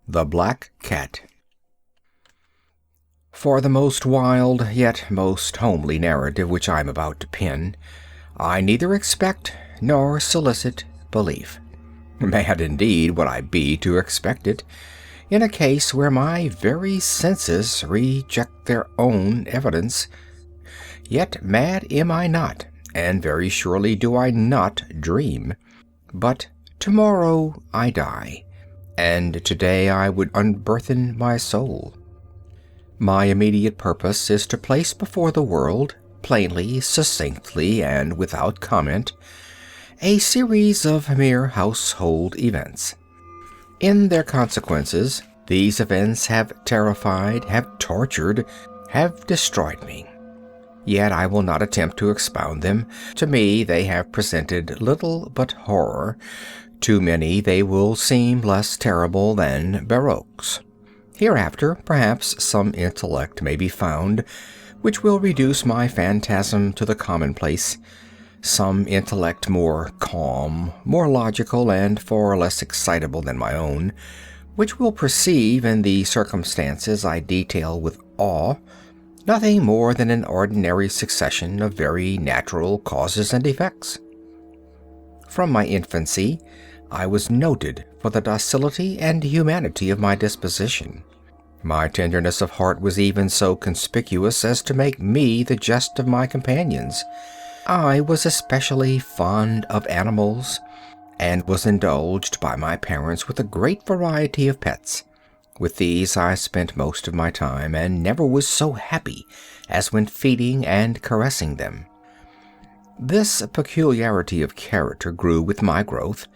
The Black Cat. For the most wild, yet most homely narrative which I am about to pen, I neither expect nor solicit belief. Mad indeed would I be to expect it, in a case where my very senses reject their own evidence. Yet mad am I not, and very surely do I not dream. But tomorrow I die, and today I would unburthen my soul. My immediate purpose is to place before the world, plainly, succinctly, and without comment, a series of mere household events. In their consequences, these events have terrified, have tortured, have destroyed me. Yet I will not attempt to expound them. To me they have presented little but horror. To many they will seem less terrible than barroques. Hereafter, perhaps, some intellect may be found which will reduce my phantasm to the commonplace, some intellect more calm, more logical, and far less excitable than my own, which will perceive in the circumstances I detail with awe nothing more than an ordinary succession of very natural causes and effects. From my infancy, I was noted for the docility and humanity of my disposition. My tenderness of heart was even so conspicuous as to make me the jest of my companions. I was especially fond of animals, and was indulged by my parents with a great variety of pets. With these I spent most of my time, and never was so happy as when feeding and caressing them. This peculiarity of character grew with my growth,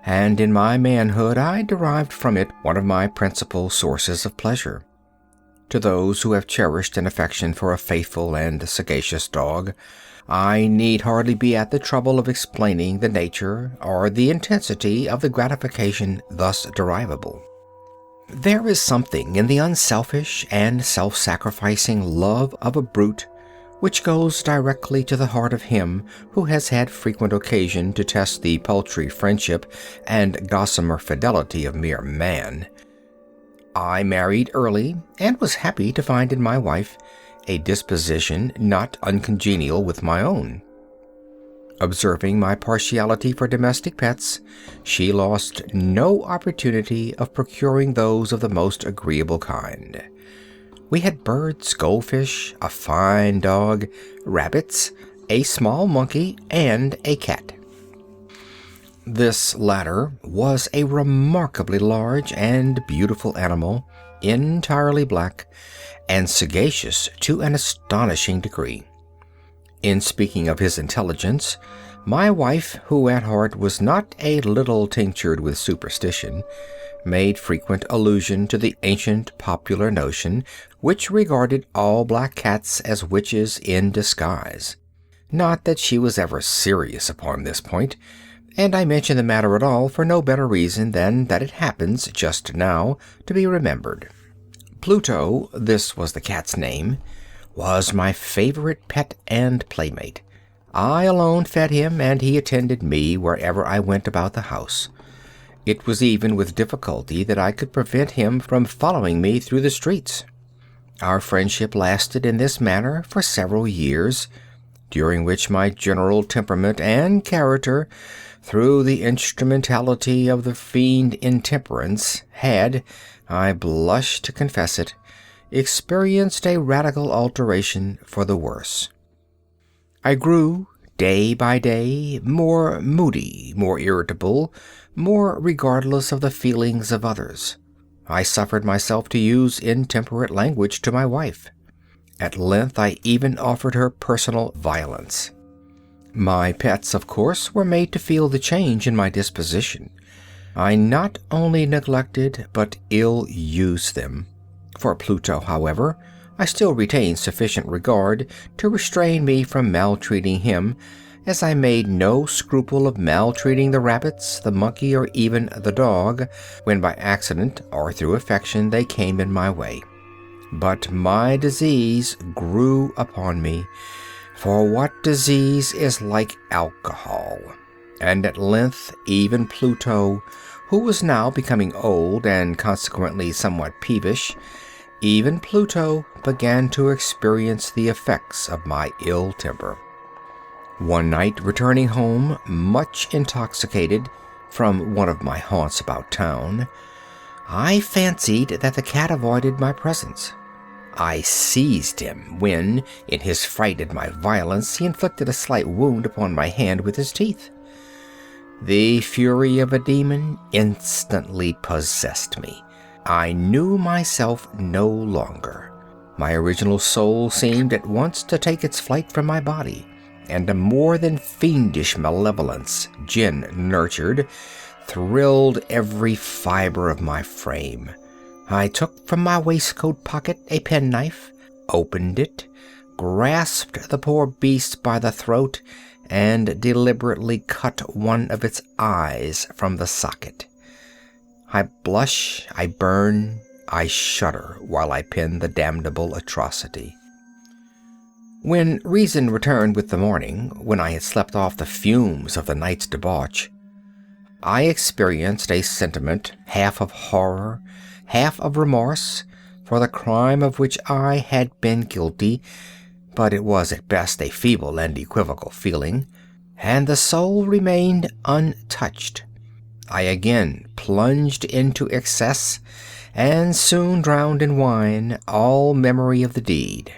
and in my manhood I derived from it one of my principal sources of pleasure. To those who have cherished an affection for a faithful and sagacious dog, I need hardly be at the trouble of explaining the nature or the intensity of the gratification thus derivable. There is something in the unselfish and self-sacrificing love of a brute which goes directly to the heart of him who has had frequent occasion to test the paltry friendship and gossamer fidelity of mere man. I married early, and was happy to find in my wife a disposition not uncongenial with my own. Observing my partiality for domestic pets, she lost no opportunity of procuring those of the most agreeable kind. We had birds, goldfish, a fine dog, rabbits, a small monkey, and a cat. This latter was a remarkably large and beautiful animal, entirely black, and sagacious to an astonishing degree. In speaking of his intelligence, my wife, who at heart was not a little tinctured with superstition, made frequent allusion to the ancient popular notion which regarded all black cats as witches in disguise. Not that she was ever serious upon this point, and I mention the matter at all for no better reason than that it happens just now to be remembered. Pluto, this was the cat's name, was my favorite pet and playmate. I alone fed him, and he attended me wherever I went about the house. It was even with difficulty that I could prevent him from following me through the streets. Our friendship lasted in this manner for several years, during which my general temperament and character, through the instrumentality of the fiend intemperance, had, I blush to confess it, experienced a radical alteration for the worse. I grew, day by day, more moody, more irritable, more regardless of the feelings of others. I suffered myself to use intemperate language to my wife. At length I even offered her personal violence. My pets, of course, were made to feel the change in my disposition. I not only neglected but ill-used them. For Pluto, however, I still retained sufficient regard to restrain me from maltreating him, as I made no scruple of maltreating the rabbits, the monkey, or even the dog, when by accident or through affection they came in my way. But my disease grew upon me, for what disease is like alcohol? And at length even Pluto, who was now becoming old and consequently somewhat peevish, even Pluto began to experience the effects of my ill temper. One night, returning home much intoxicated from one of my haunts about town, I fancied that the cat avoided my presence. I seized him when, in his fright at my violence, he inflicted a slight wound upon my hand with his teeth. The fury of a demon instantly possessed me. I knew myself no longer. My original soul seemed at once to take its flight from my body, and a more than fiendish malevolence, Jinn nurtured, thrilled every fiber of my frame. I took from my waistcoat pocket a penknife, opened it, grasped the poor beast by the throat, and deliberately cut one of its eyes from the socket. I blush, I burn, I shudder while I pen the damnable atrocity. When reason returned with the morning, when I had slept off the fumes of the night's debauch, I experienced a sentiment half of horror, half of remorse, for the crime of which I had been guilty, but it was at best a feeble and equivocal feeling, and the soul remained untouched. I again plunged into excess, and soon drowned in wine all memory of the deed.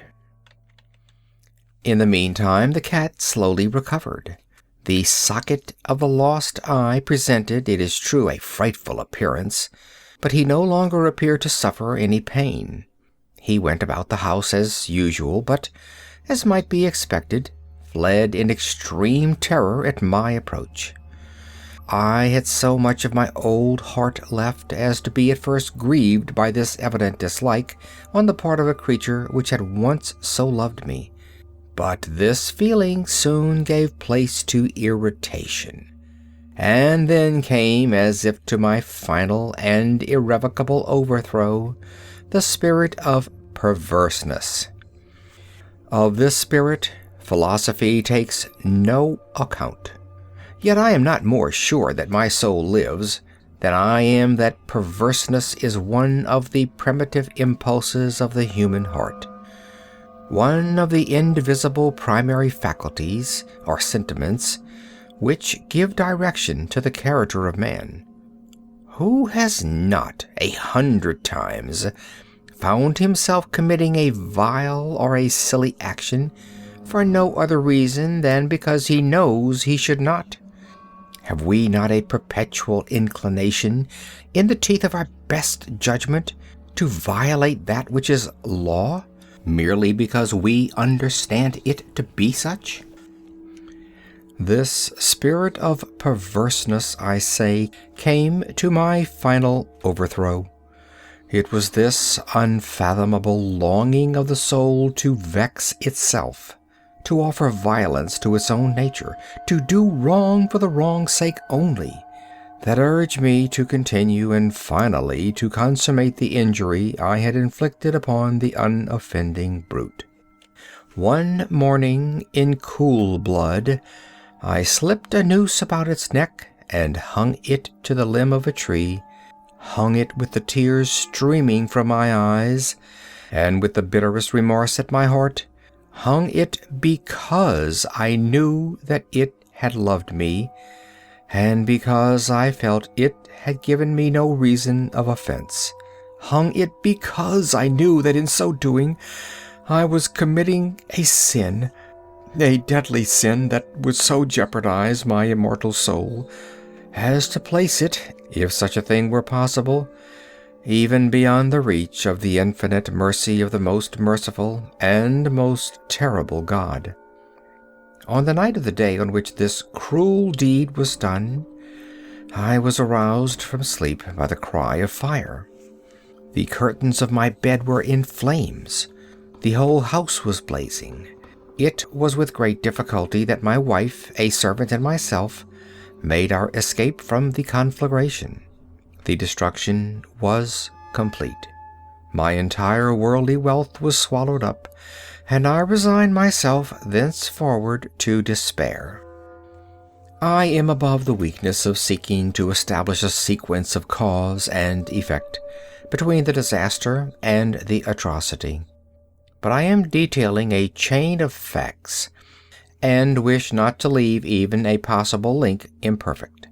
In the meantime, the cat slowly recovered. The socket of the lost eye presented, it is true, a frightful appearance, but he no longer appeared to suffer any pain. He went about the house as usual, but, as might be expected, fled in extreme terror at my approach. I had so much of my old heart left as to be at first grieved by this evident dislike on the part of a creature which had once so loved me. But this feeling soon gave place to irritation, and then came, as if to my final and irrevocable overthrow, the spirit of perverseness. Of this spirit, philosophy takes no account. Yet I am not more sure that my soul lives than I am that perverseness is one of the primitive impulses of the human heart, one of the indivisible primary faculties, or sentiments, which give direction to the character of man. Who has not 100 times found himself committing a vile or a silly action for no other reason than because he knows he should not? Have we not a perpetual inclination, in the teeth of our best judgment, to violate that which is law, merely because we understand it to be such? This spirit of perverseness, I say, came to my final overthrow. It was this unfathomable longing of the soul to vex itself, to offer violence to its own nature, to do wrong for the wrong's sake only, that urged me to continue and finally to consummate the injury I had inflicted upon the unoffending brute. One morning, in cool blood, I slipped a noose about its neck and hung it to the limb of a tree, hung it with the tears streaming from my eyes, and with the bitterest remorse at my heart, hung it because I knew that it had loved me, and because I felt it had given me no reason of offense. Hung it because I knew that in so doing I was committing a sin, a deadly sin that would so jeopardize my immortal soul as to place it, if such a thing were possible, even beyond the reach of the infinite mercy of the most merciful and most terrible God. On the night of the day on which this cruel deed was done, I was aroused from sleep by the cry of fire. The curtains of my bed were in flames. The whole house was blazing. It was with great difficulty that my wife, a servant, and myself made our escape from the conflagration. The destruction was complete. My entire worldly wealth was swallowed up, and I resigned myself thenceforward to despair. I am above the weakness of seeking to establish a sequence of cause and effect between the disaster and the atrocity, but I am detailing a chain of facts, and wish not to leave even a possible link imperfect.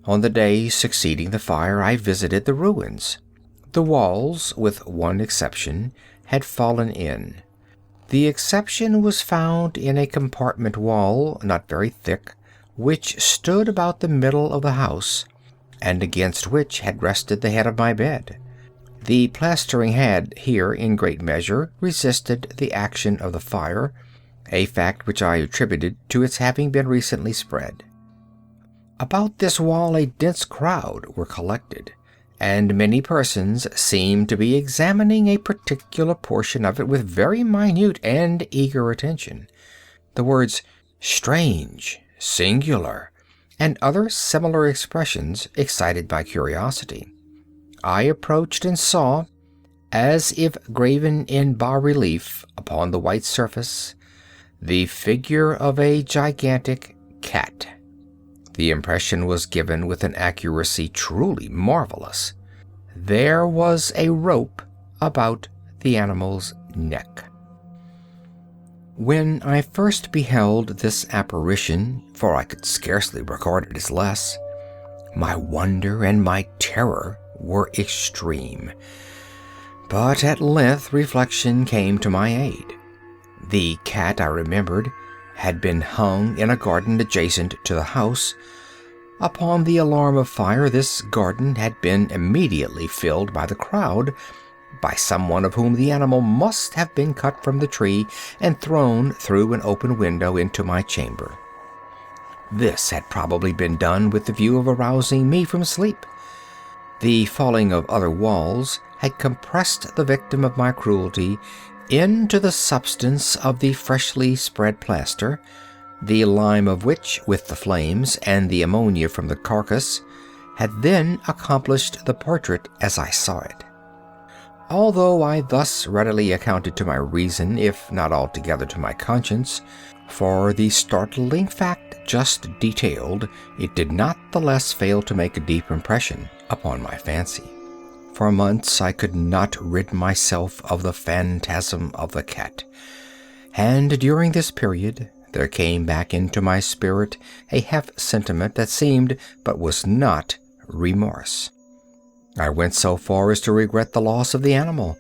On the day succeeding the fire, I visited the ruins. The walls, with one exception, had fallen in. The exception was found in a compartment wall, not very thick, which stood about the middle of the house, and against which had rested the head of my bed. The plastering had here, in great measure, resisted the action of the fire, a fact which I attributed to its having been recently spread. About this wall a dense crowd were collected, and many persons seemed to be examining a particular portion of it with very minute and eager attention. The words "strange," "singular," and other similar expressions excited my curiosity. I approached and saw, as if graven in bas-relief upon the white surface, the figure of a gigantic cat. The impression was given with an accuracy truly marvelous. There was a rope about the animal's neck. When I first beheld this apparition, for I could scarcely regard it as less, my wonder and my terror were extreme. But at length reflection came to my aid. The cat, I remembered, had been hung in a garden adjacent to the house. Upon the alarm of fire, this garden had been immediately filled by the crowd, by someone of whom the animal must have been cut from the tree and thrown through an open window into my chamber. This had probably been done with the view of arousing me from sleep. The falling of other walls had compressed the victim of my cruelty into the substance of the freshly spread plaster, the lime of which, with the flames and the ammonia from the carcass, had then accomplished the portrait as I saw it. Although I thus readily accounted to my reason, if not altogether to my conscience, for the startling fact just detailed, it did not the less fail to make a deep impression upon my fancy. For months I could not rid myself of the phantasm of the cat, and during this period there came back into my spirit a half-sentiment that seemed, but was not, remorse. I went so far as to regret the loss of the animal,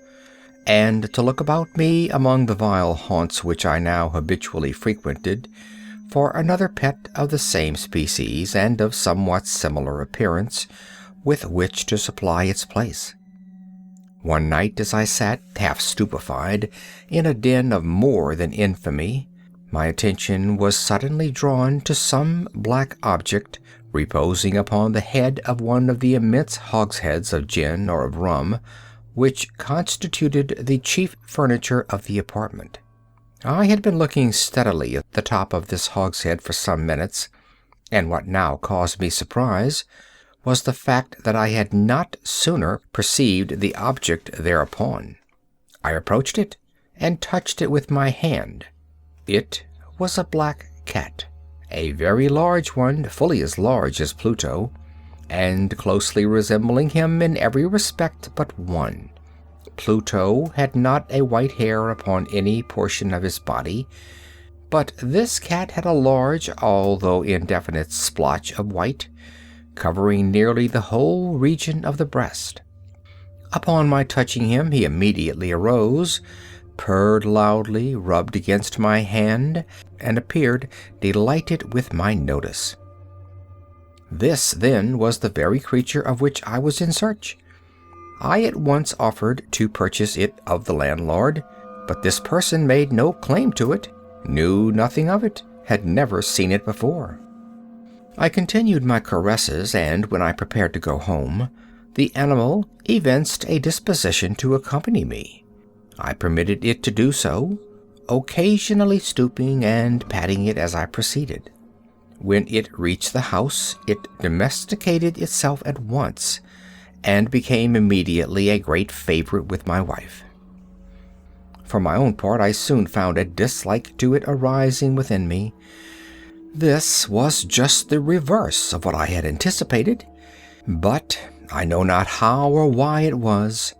and to look about me among the vile haunts which I now habitually frequented for another pet of the same species and of somewhat similar appearance with which to supply its place. One night, as I sat, half stupefied, in a den of more than infamy, my attention was suddenly drawn to some black object reposing upon the head of one of the immense hogsheads of gin or of rum, which constituted the chief furniture of the apartment. I had been looking steadily at the top of this hogshead for some minutes, and what now caused me surprise was the fact that I had not sooner perceived the object thereupon. I approached it and touched it with my hand. It was a black cat, a very large one, fully as large as Pluto, and closely resembling him in every respect but one. Pluto had not a white hair upon any portion of his body, but this cat had a large, although indefinite, splotch of white, covering nearly the whole region of the breast. Upon my touching him, he immediately arose, purred loudly, rubbed against my hand, and appeared delighted with my notice. This, then, was the very creature of which I was in search. I at once offered to purchase it of the landlord, but this person made no claim to it, knew nothing of it, had never seen it before. I continued my caresses, and when I prepared to go home, the animal evinced a disposition to accompany me. I permitted it to do so, occasionally stooping and patting it as I proceeded. When it reached the house, it domesticated itself at once, and became immediately a great favorite with my wife. For my own part, I soon found a dislike to it arising within me. This was just the reverse of what I had anticipated, but I know not how or why it was.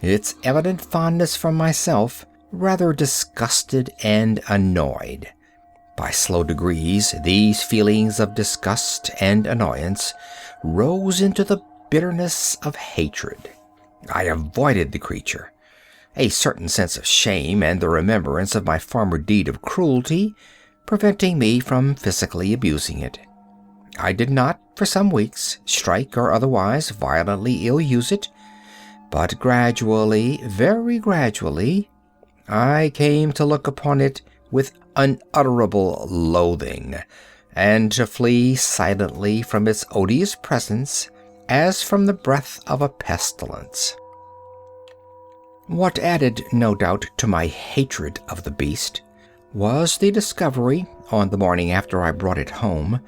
Its evident fondness for myself rather disgusted and annoyed. By slow degrees, these feelings of disgust and annoyance rose into the bitterness of hatred. I avoided the creature. A certain sense of shame and the remembrance of my former deed of cruelty preventing me from physically abusing it. I did not, for some weeks, strike or otherwise violently ill-use it, but gradually, very gradually, I came to look upon it with unutterable loathing, and to flee silently from its odious presence as from the breath of a pestilence. What added, no doubt, to my hatred of the beast was the discovery, on the morning after I brought it home,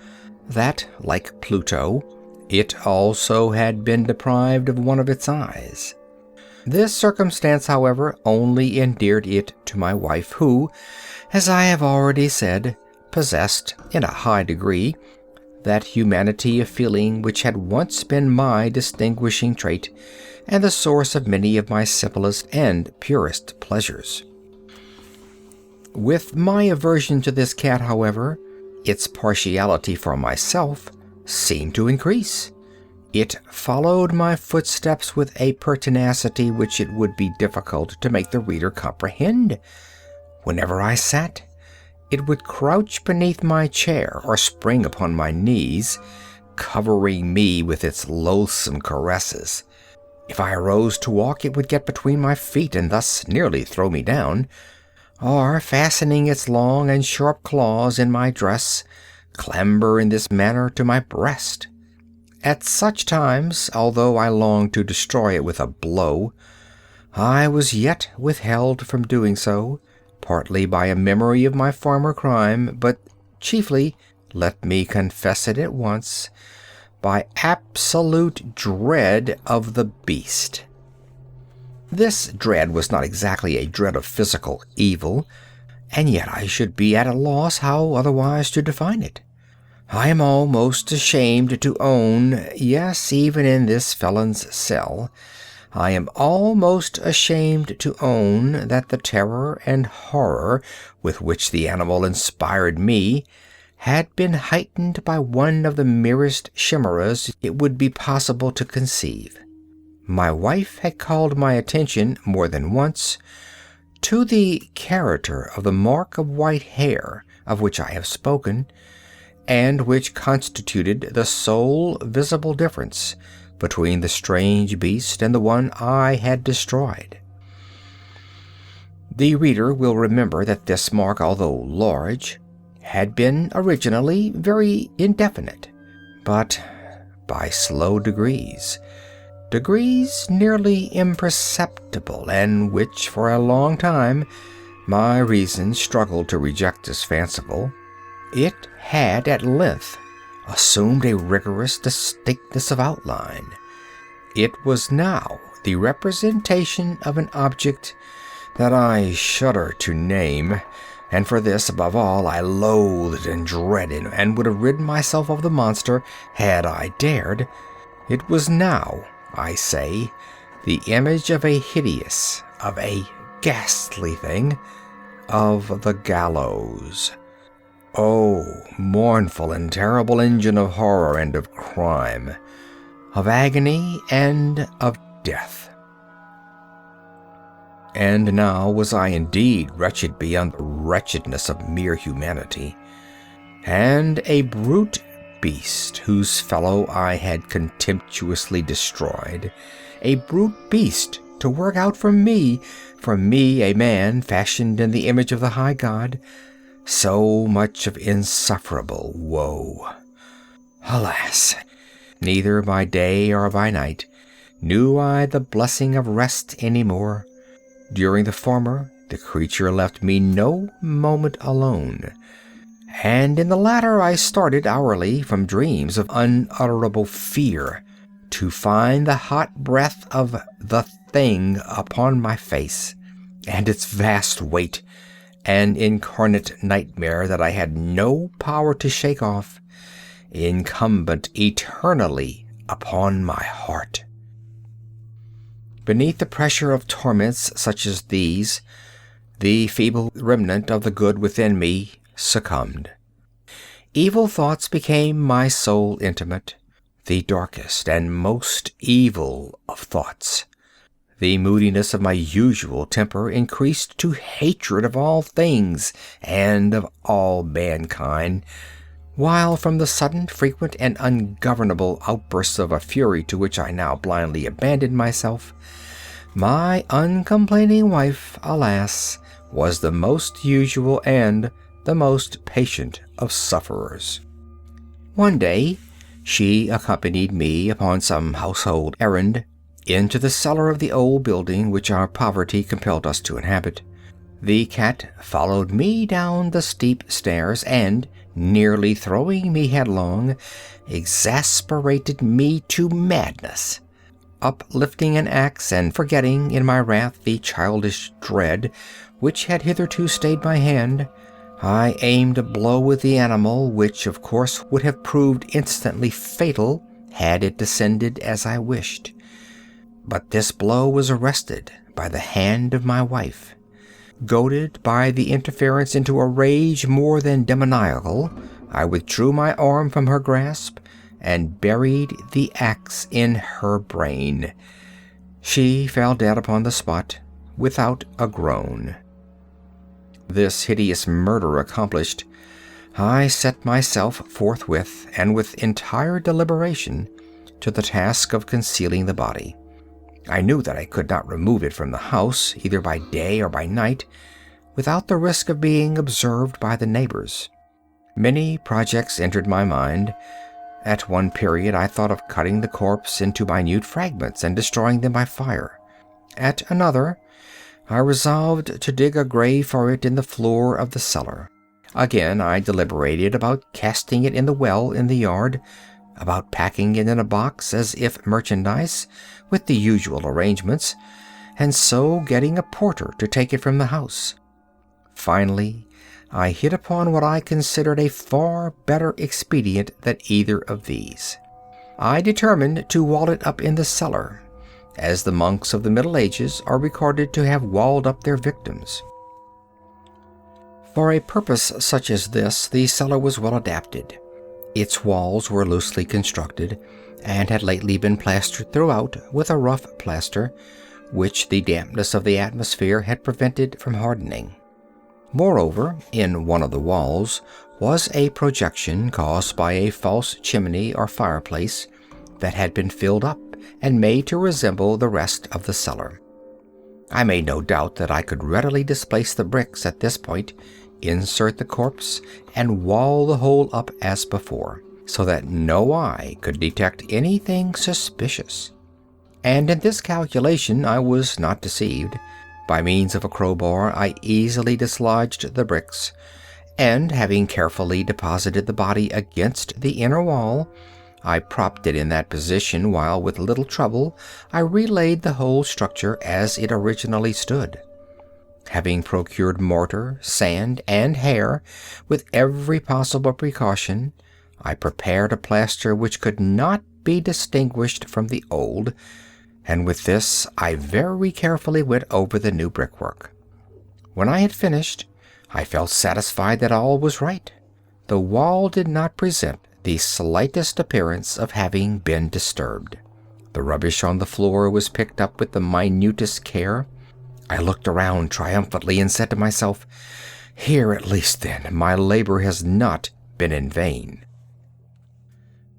that, like Pluto, it also had been deprived of one of its eyes. This circumstance, however, only endeared it to my wife, who, as I have already said, possessed, in a high degree, that humanity of feeling which had once been my distinguishing trait and the source of many of my simplest and purest pleasures. With my aversion to this cat, however, its partiality for myself seemed to increase. It followed my footsteps with a pertinacity which it would be difficult to make the reader comprehend. Whenever I sat, it would crouch beneath my chair or spring upon my knees, covering me with its loathsome caresses. If I arose to walk, it would get between my feet and thus nearly throw me down, or, fastening its long and sharp claws in my dress, clamber in this manner to my breast. At such times, although I longed to destroy it with a blow, I was yet withheld from doing so, partly by a memory of my former crime, but chiefly, let me confess it at once, by absolute dread of the beast. This dread was not exactly a dread of physical evil, and yet I should be at a loss how otherwise to define it. I am almost ashamed to own, yes, even in this felon's cell, I am almost ashamed to own that the terror and horror with which the animal inspired me had been heightened by one of the merest chimeras it would be possible to conceive. My wife had called my attention more than once to the character of the mark of white hair of which I have spoken, and which constituted the sole visible difference between the strange beast and the one I had destroyed. The reader will remember that this mark, although large, had been originally very indefinite, but by slow degrees nearly imperceptible, and which for a long time my reason struggled to reject as fanciful, it had at length assumed a rigorous distinctness of outline. It was now the representation of an object that I shudder to name, and for this, above all, I loathed and dreaded, and would have ridden myself of the monster had I dared. It was now, I say, the image of a hideous, of a ghastly thing, of the gallows. Oh, mournful and terrible engine of horror and of crime, of agony and of death. And now was I indeed wretched beyond the wretchedness of mere humanity, and a brute beast whose fellow I had contemptuously destroyed, a brute beast to work out for me a man fashioned in the image of the high God, so much of insufferable woe. Alas! Neither by day or by night knew I the blessing of rest any more. During the former, the creature left me no moment alone, and in the latter I started hourly from dreams of unutterable fear to find the hot breath of the thing upon my face, and its vast weight, an incarnate nightmare that I had no power to shake off, incumbent eternally upon my heart. Beneath the pressure of torments such as these, the feeble remnant of the good within me succumbed. Evil thoughts became my sole intimate, the darkest and most evil of thoughts. The moodiness of my usual temper increased to hatred of all things and of all mankind, while from the sudden, frequent, and ungovernable outbursts of a fury to which I now blindly abandoned myself, my uncomplaining wife, alas, was the most usual and the most patient of sufferers. One day she accompanied me upon some household errand into the cellar of the old building which our poverty compelled us to inhabit. The cat followed me down the steep stairs and, nearly throwing me headlong, exasperated me to madness. Uplifting an axe and forgetting in my wrath the childish dread which had hitherto stayed my hand, I aimed a blow at the animal, which of course would have proved instantly fatal had it descended as I wished. But this blow was arrested by the hand of my wife. Goaded by the interference into a rage more than demoniacal, I withdrew my arm from her grasp and buried the axe in her brain. She fell dead upon the spot without a groan. This hideous murder accomplished, I set myself forthwith, and with entire deliberation, to the task of concealing the body. I knew that I could not remove it from the house, either by day or by night, without the risk of being observed by the neighbors. Many projects entered my mind. At one period I thought of cutting the corpse into minute fragments and destroying them by fire. At another, I resolved to dig a grave for it in the floor of the cellar. Again, I deliberated about casting it in the well in the yard, about packing it in a box as if merchandise, with the usual arrangements, and so getting a porter to take it from the house. Finally, I hit upon what I considered a far better expedient than either of these. I determined to wall it up in the cellar, as the monks of the Middle Ages are recorded to have walled up their victims. For a purpose such as this, the cellar was well adapted. Its walls were loosely constructed, and had lately been plastered throughout with a rough plaster, which the dampness of the atmosphere had prevented from hardening. Moreover, in one of the walls was a projection caused by a false chimney or fireplace that had been filled up and made to resemble the rest of the cellar. I made no doubt that I could readily displace the bricks at this point, insert the corpse, and wall the whole up as before, so that no eye could detect anything suspicious. And in this calculation I was not deceived. By means of a crowbar I easily dislodged the bricks, and having carefully deposited the body against the inner wall, I propped it in that position while with little trouble I relaid the whole structure as it originally stood. Having procured mortar, sand, and hair with every possible precaution, I prepared a plaster which could not be distinguished from the old, and with this I very carefully went over the new brickwork. When I had finished, I felt satisfied that all was right. The wall did not present the slightest appearance of having been disturbed. The rubbish on the floor was picked up with the minutest care. I looked around triumphantly and said to myself, "Here at least, then, my labor has not been in vain."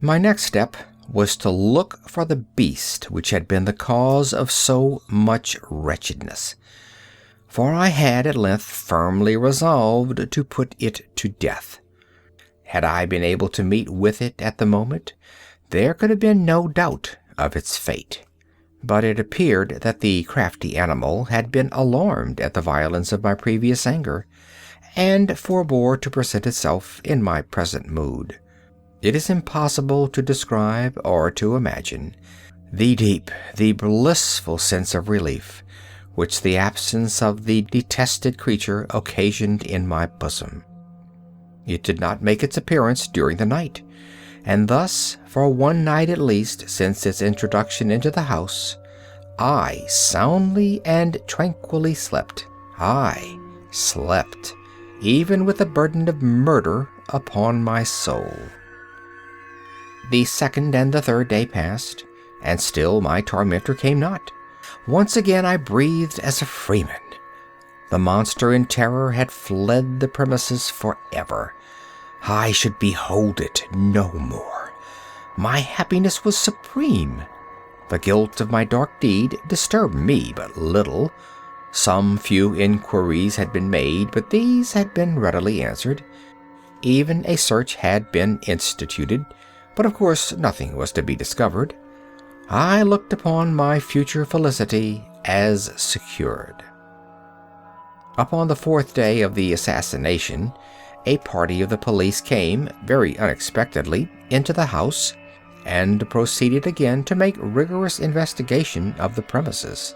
My next step was to look for the beast which had been the cause of so much wretchedness, for I had at length firmly resolved to put it to death. Had I been able to meet with it at the moment, there could have been no doubt of its fate. But it appeared that the crafty animal had been alarmed at the violence of my previous anger, and forbore to present itself in my present mood. It is impossible to describe or to imagine the deep, the blissful sense of relief which the absence of the detested creature occasioned in my bosom. It did not make its appearance during the night, and thus, for one night at least since its introduction into the house, I soundly and tranquilly slept. I slept, even with the burden of murder upon my soul. The second and the third day passed, and still my tormentor came not. Once again I breathed as a freeman. The monster in terror had fled the premises forever. I should behold it no more. My happiness was supreme. The guilt of my dark deed disturbed me but little. Some few inquiries had been made, but these had been readily answered. Even a search had been instituted, but of course nothing was to be discovered. I looked upon my future felicity as secured. Upon the fourth day of the assassination, a party of the police came, very unexpectedly, into the house, and proceeded again to make rigorous investigation of the premises.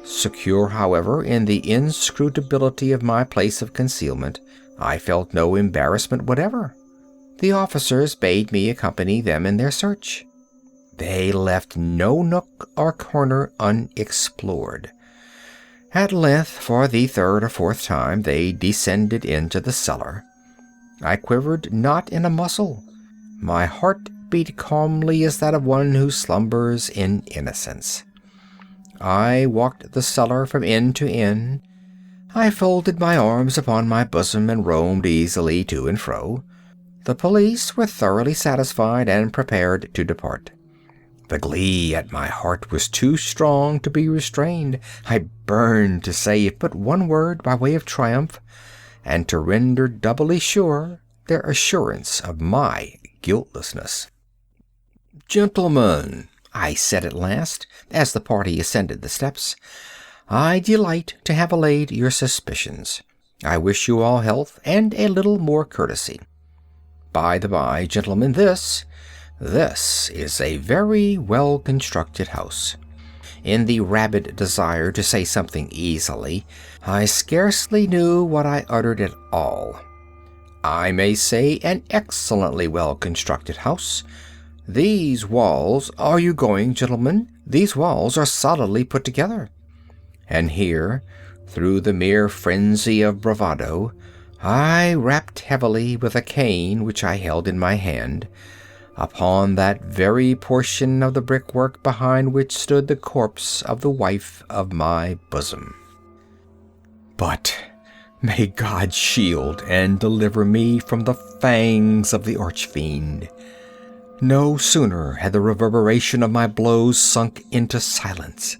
Secure, however, in the inscrutability of my place of concealment, I felt no embarrassment whatever. The officers bade me accompany them in their search. They left no nook or corner unexplored. At length, for the third or fourth time, they descended into the cellar. I quivered not in a muscle. My heart beat calmly as that of one who slumbers in innocence. I walked the cellar from end to end. I folded my arms upon my bosom and roamed easily to and fro. The police were thoroughly satisfied and prepared to depart. The glee at my heart was too strong to be restrained. I burned to say but one word by way of triumph, and to render doubly sure their assurance of my guiltlessness. "Gentlemen," I said at last, as the party ascended the steps, "I delight to have allayed your suspicions. I wish you all health and a little more courtesy. By the by, gentlemen, this is a very well-constructed house." In the rabid desire to say something easily, I scarcely knew what I uttered at all. I may say an excellently well-constructed house. These walls— Are you going, gentlemen? These walls are solidly put together. And here, through the mere frenzy of bravado, I rapped heavily with a cane which I held in my hand, upon that very portion of the brickwork behind which stood the corpse of the wife of my bosom. But may God shield and deliver me from the fangs of the archfiend. No sooner had the reverberation of my blows sunk into silence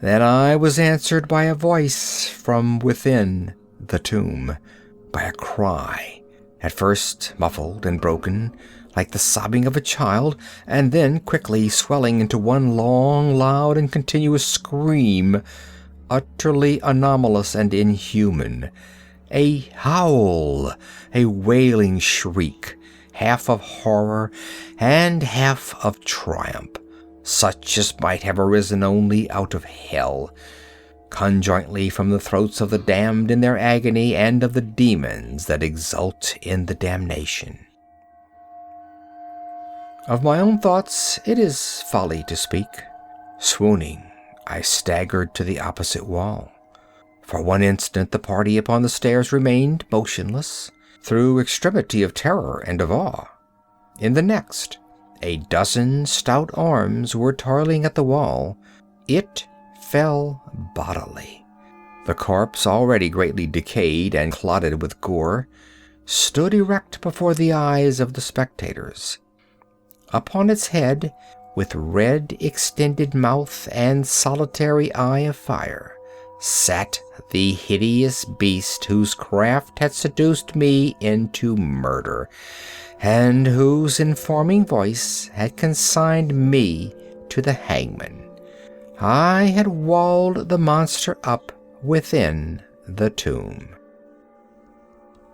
than I was answered by a voice from within the tomb, by a cry, at first muffled and broken, like the sobbing of a child, and then quickly swelling into one long, loud, and continuous scream, utterly anomalous and inhuman. A howl, a wailing shriek, half of horror and half of triumph, such as might have arisen only out of hell, conjointly from the throats of the damned in their agony and of the demons that exult in the damnation. Of my own thoughts it is folly to speak. Swooning, I staggered to the opposite wall. For one instant the party upon the stairs remained motionless, through extremity of terror and of awe. In the next, a dozen stout arms were toiling at the wall. It fell bodily. The corpse, already greatly decayed and clotted with gore, stood erect before the eyes of the spectators. Upon its head, with red extended mouth and solitary eye of fire, sat the hideous beast whose craft had seduced me into murder, and whose informing voice had consigned me to the hangman. I had walled the monster up within the tomb.